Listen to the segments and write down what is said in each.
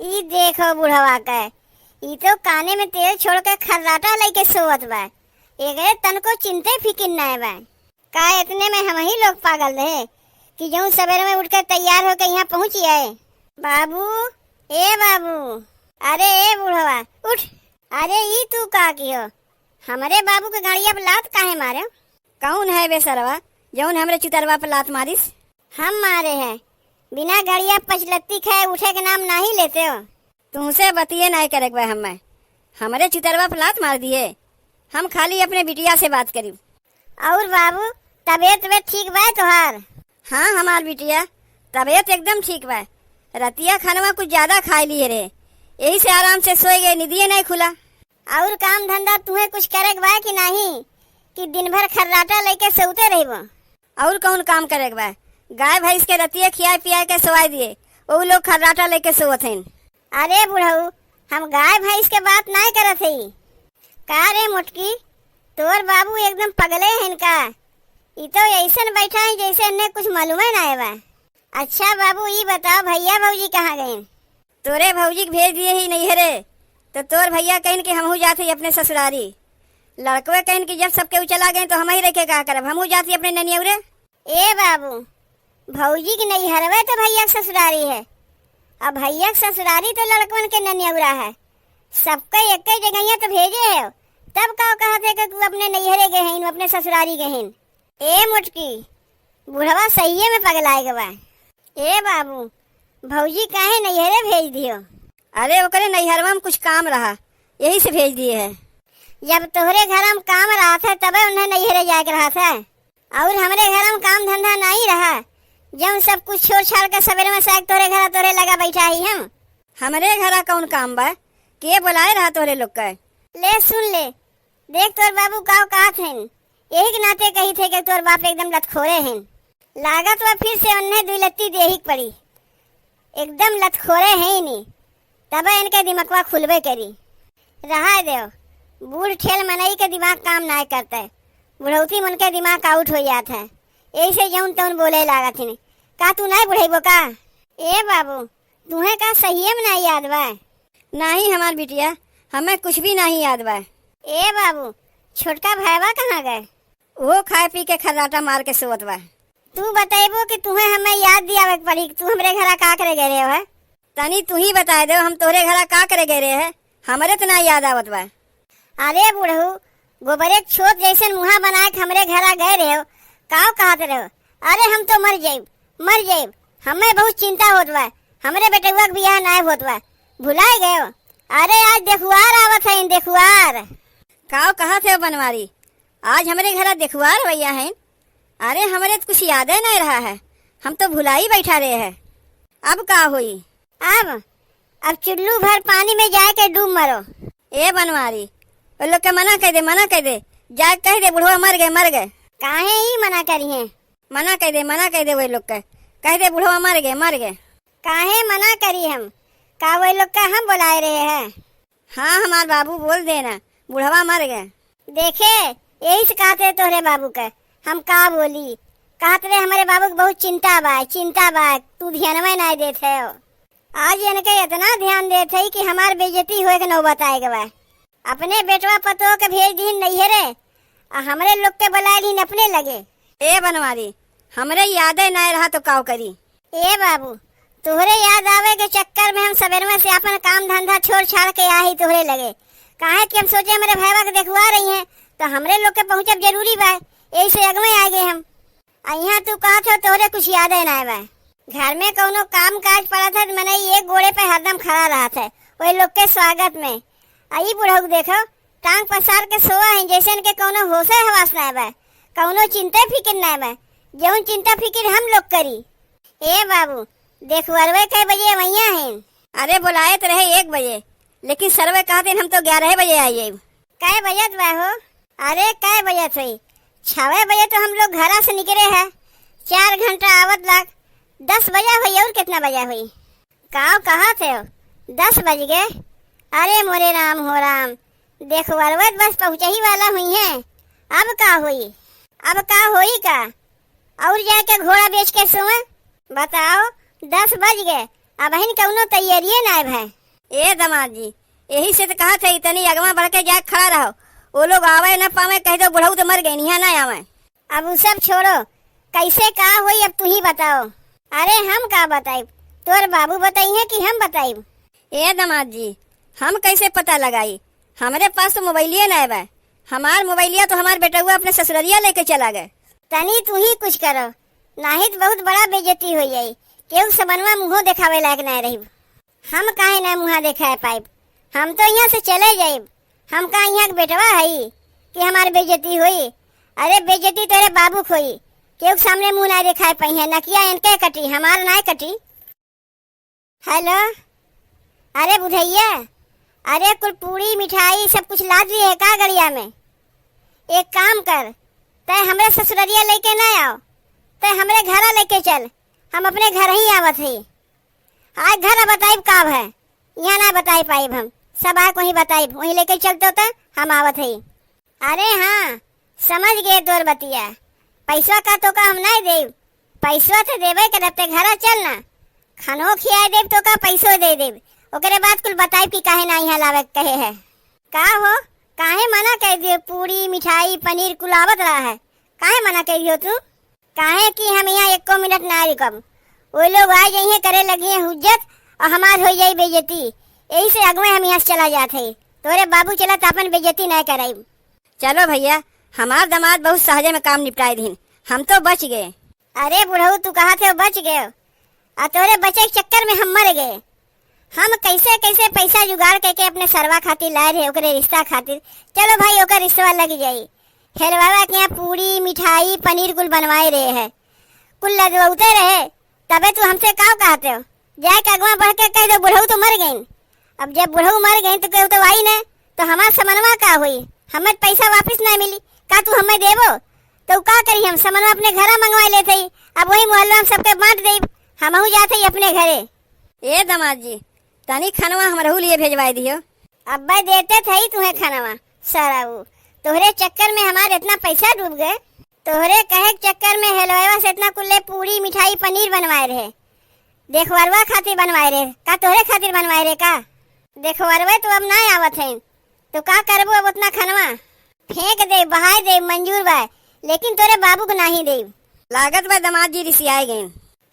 ई देखो बुढ़वा का, ई तो काने में तेल छोड़ के खर्राटा लेके सोवत बा। एकरे तन को चिंते फिकिर ना बा। का इतने में हम ही लोग पागल रहे कि जो सवेरे में उठकर तैयार होकर यहाँ पहुँची आए। बाबू, ए बाबू, अरे ए बुढ़वा उठ। अरे ई तू का कियो? हमारे बाबू के गाड़िया पर लात काहे मारे? कौन है बेसरवा जौन हमरे चितरवा पर लात मारिस? हम मारे हैं। बिना गाड़िया पचलत्ती खाए उठे के नाम नहीं लेते हो। तुमसे बतिये नहीं करे हमें हमारे चितरवा पर लात मार दिए। हम खाली अपने बिटिया से बात करी। और बाबू तबीयत ठीक बा तोहार? हाँ हमार बिटिया तबीयत एकदम ठीक बा। रतिया खानवा कुछ ज्यादा खा लिए रे, यही से आराम से सोए गए, निदिये नहीं खुला। और काम धंधा तुम्हें कुछ करे बा कि नहीं कि दिन भर खर्राटा लेके सोते रहो? और कौन काम करे बा? गाय भैंस के रतिया खिया पिया के सोवाई दिए, वो लोग खर्राटा लेके सोवत हैं। अरे बुढ़ऊ, हम गाय भैंस के बात नहीं करत हई। का रे मुटकी, तोर बाबू एकदम पगले हैं का? ई तो ऐसन बैठा है जैसे इन्हें कुछ मालूम ही ना बा। अच्छा बाबू ये बताओ भैया भौजी कहाँ गए? तोरे भौजी के भेज दिए ही नहीं है रे। तो तोर भैया कहन कि हमहू जाते अपने ससुरारी। लड़कवे कहन कि जब सबके चला गए तो हम ही रह के का करब, हमहू जाती अपने ननियौरे। ए बाबू, भौजी की नहीं हरवे तो भैया के ससुरारी है, अब भैया के ससुरारी तो लड़कवन के ननियौरा है। सबके एक जगह तो भेजे है, तब का कहते कि तू अपने नैहरे गए हैं, अपने ससुरारी गए हैं। ए मुटकी, बुढ़वा सही में पगलाए गवा। ए बाबू, भौजी काहे नैहरे भेज दियो? अरे ओकरे नैहरवा में कुछ काम रहा, यही से भेज दिए है। जब तोहरे घर में काम रहा था तबे उन्हें नैहरे जाके रहा था, और हमारे घर में काम धंधा नहीं रहा। जब सब कुछ छोड़ छाड़ कर सवेरे में साग तोरे घर तोरे लगा बैठा ही हम। हमारे घर कौन काम बा? के बुलाए रहा तोरे लोग का? ले सुन ले, देख तोर बाबू का कहत हैं, यही के नाते कही थे कि तोर बाप एकदम लतखोरे हैं। लागत वह फिर से उन्हें दुई लत्ती देही पड़ी। एकदम लतखोरे है ही नहीं, तब इनके दिमागवा खुलबे करी। रहा देव, बूढ़ ठेल मनई के दिमाग काम ना करता है, बुढ़ौती मन के दिमाग आउट हो जाता है। ऐसे जौन तौन बोले लागत है। का तू नहीं बुढ़ेबो का? ए बाबू, तुम्हें का सही में नहीं याद बा? नहीं हमार बिटिया, हमें कुछ भी नहीं याद बा। ए बाबू, छोटका भाईवा कहाँ गए? वो खाए पी के खर्राटा मार के सोवत बा। तू बताइबो कि तुम्हें हमें याद दिया पड़ी, तू हमरे घर का करे गए रहे हो? तनी तू ही बता दे, हम तोरे घर का करे गए रहे है, हमारे तो ना याद आवत बा। अरे बुढ़ऊ, गोबरे छोट जैसे मुहा बना के हमरे घर गए रहे हो, काव कहते रहो? अरे हम तो मर जाइब, हमें बहुत चिंता होत बा, हमरे बेटुआ के बियाह नहीं होत बा, भुलाए गए हो? अरे आज देखुआर आवत है, देखुआर। काव कहा थे बनवारी, आज हमारे घर देखुआर भैया है? अरे हमारे तो कुछ याद नहीं रहा है, हम तो भुला ही बैठा रहे हैं। अब का हुई? अब चुल्लू भर पानी में जाए के डूब मरो। ए बनवारी, वो लोग के मना कह दे, जाए कह दे बुढ़वा मर गए। काहे ही मना करी है? मना कह दे, वही लोग के कह दे बुढ़वा मर गए। काहे मना करी हम? का वही लोग का हम बुलाए रहे हैं? हाँ हमार बाबू बोल देना बुढ़वा मर गए। देखे, यही से कहते तोहरे बाबू के, हम का बोली? कहते रहे हमारे बाबू को बहुत चिंता बा, तू ध्यान में नहीं देते हो। आज इनके इतना ध्यान देते कि हमार बेइज्जती होए के नौबत आए गवा। अपने बेटवा पतो के भेज दी नैहरे, हमरे लोग के बुला ली अपने लगे। ए बनवारी, हमरे यादें नहीं रहा तो काव करी? ए बाबू, तोहरे याद आवे के चक्कर में हम सवेर में से अपन काम धंधा छोड़ छाड़ के आई तोहरे लगे। काहे कि हम सोचे हमारे भाईवा के देखवा रही हैं तो हमरे लोग के पहुँचब जरूरी बा, यही से अगमे आ गए हम। यहाँ तू कहत हो तोहरे कुछ याद है ना बा? घर में कोनो काम काज पड़ा था, मैंने एक गोड़े पे हरदम खड़ा रहा था वही लोग के स्वागत में। आई बुढ़ऊ देखो, टांग पसार के सोआ है जैसे इनके कोनो होशे हवास ना बा, कौनो चिंता फिक्र ना बा, जौन चिंता फिक्र हम लोग करी। ए बाबू, देखुआरवे कै बजे वैया हैं? अरे बुलाए तो रहे 1 बजे, लेकिन सरवे कहते हम तो 11 बजे आइए। कै बजत बा हो? अरे कै बजत हुई? 6 बजे तो हम लोग घर से निकले हैं, 4 घंटा आवत लाग 10 बजा हुई। और कितना बजा हुई? काव कहा थे हो? 10 बज गए? अरे मोरे राम हो राम, देखो अरवत बस पहुँच ही वाला हुई है। अब का हुई? अब का हुई का? और जाके घोड़ा बेच के सोए? बताओ, 10 बज गए, अब हिन कौनो तैयारिये ना है। ए दामाद जी, यही से तो कहा था इतनी अगवा बढ़ के जाके खड़ा रहो, वो लोग आवे न पावे, कह दो बुढ़ऊ तो मर गई, यहाँ ना आवे। अब वो सब छोड़ो, कैसे का हुई अब तू ही बताओ। अरे हम का बताई, तोर बाबू बताई है कि हम बताई? ए दामाद जी, हम कैसे पता लगाई, हमारे पास तो मोबाइलिया ना है। हमार मोबाइलिया तो हमारे बेटुआ अपने ससुररिया लेके चला गए। तनी तू ही कुछ करो, नहीं तो बहुत बड़ा बेइज्जती हो जाई। केहू समनवा मुँह दिखावे लायक ना रही। हम काहे ना मुँह दिखाए पाइब, हम तो यहाँ से चले जाइब। हम का यहाँ के बेटवा है कि हमारे बेइज्जती हुई? अरे बेइज्जती तेरे बाबू को हुई, केहू सामने मुँह ना दिखाए पाई है। नकिया इनके कटी, हमार ना कटी। हेलो, अरे बुधैया, अरे कुल पूरी मिठाई सब कुछ ला दी है का गड़िया में? एक काम कर, तय हमरे ससुररिया लेके ना आओ, तय हमरे घर लेके चल, हम अपने घर ही आवत ही। आज घर बताइब काब है, यहाँ ना बताई पाइब हम, सब आग वहीं बताइब, वहीं लेके चलते होता हम आवत ही। अरे हाँ, समझ गए तोर बतिया। पैसा का तो का हम नहीं देव, पैसा तो देवे करते घर चल ना, खानो खिया देव तो का पैसो दे देव। ओकरे बाद कुल बताइब कि काहे ना यहाँ लावे कहे है। का हो, काहे मना कर दियो? पूरी मिठाई पनीर कुल आवत रहा है, काहे मना कर दियो तू? काहे कि हम यहाँ एको मिनट ना रुकब, वो लोग आ जाइए करे लगी हुज्जत और हमार हो जाई बेइज्जती। यही से अगवे हम यहाँ से चला जाते, तोरे बाबू चला तो अपन बेइज्जती न कराई। चलो भैया, हमार दामाद बहुत सहजे में काम निपटाए दिन, हम तो बच गए। अरे बुढ़ऊ, तू कहा थे बच गए, और तोरे बचे के चक्कर में हम मर गए। हम कैसे कैसे पैसा जुगाड़ करके अपने सरवा खातिर लाए रहे, ओकरे रिश्ता खातिर। चलो भाई, ओकर रिश्ता लग जाई। हेलवावा के यहाँ पूरी मिठाई पनीर कुल बनवाए रहे है, कुल लगवाते रहे, तबे तू हमसे का कहते हो? जाके अगवा बढ़ के कह दो बुढ़ऊ तो मर गई। अब जब बुढ़ऊ मर गई तो कहू तो आई न, तो हमार समनवा का हुई? हमें पैसा वापस ना मिली, का तू हमें देबो? तो का करी, हम समनवा अपने घर मंगवा लेते ही, अब वही मोहल्ला में सबके बांट दे, हमहू जाते ही अपने घरे। ए दामाद जी, तनी खनवा हमरहू लिए भेजवाई दियो। अब्बा देते थे तुम्हें खानवा सारा, वो तोहरे चक्कर में हमारे इतना पैसा डूब गए। तोहरे कहे चक्कर में हेलवा से इतना कुल्ले पूरी मिठाई पनीर बनवाए रहे, देखवरवा खातिर बनवाए रहे का? तोहरे खातिर बनवाए रहे का? देखवरवे तो अब ना आवत है, तो का करबो? अब उतना खनवा फेंक दे, बहाय दे, मंजूर बा, लेकिन तोरे बाबू को नहीं दे। लागत बा दामाद जी रिसियाए गए।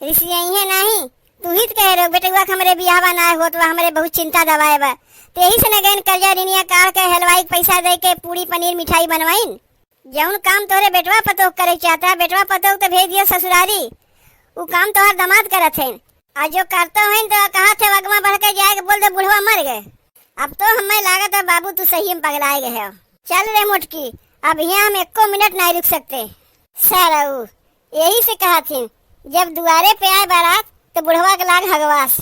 रिसियाई है नहीं, तू ही कह रहे हो बेटुआ हमरे बियाहवा ना होत बा, हमरे बहुत चिंता दबाए बा, तो यही से न गए कर्जा ऋणिया काट के हलवाई पैसा दे के पूरी पनीर मिठाई बनवाइन। जौन काम तोरे बेटवा पतोह करे चाहता, बेटवा पतोह तो भेज दियो ससुरारी, वो काम तोहर दामाद करत है। आज जो करता है तो कहा थे अगवा बढ़ के जाए बोल दे बुढ़वा मर गए। अब तो हमें लागत है बाबू तू सही में पगलाए गए हो। चल रे मुटकी, अब यहाँ हम एको मिनट नहीं रुक सकते। सर यही से कहा थी, जब दुआरे पे आए बारात तो बुढ़वा के लाग हगवास।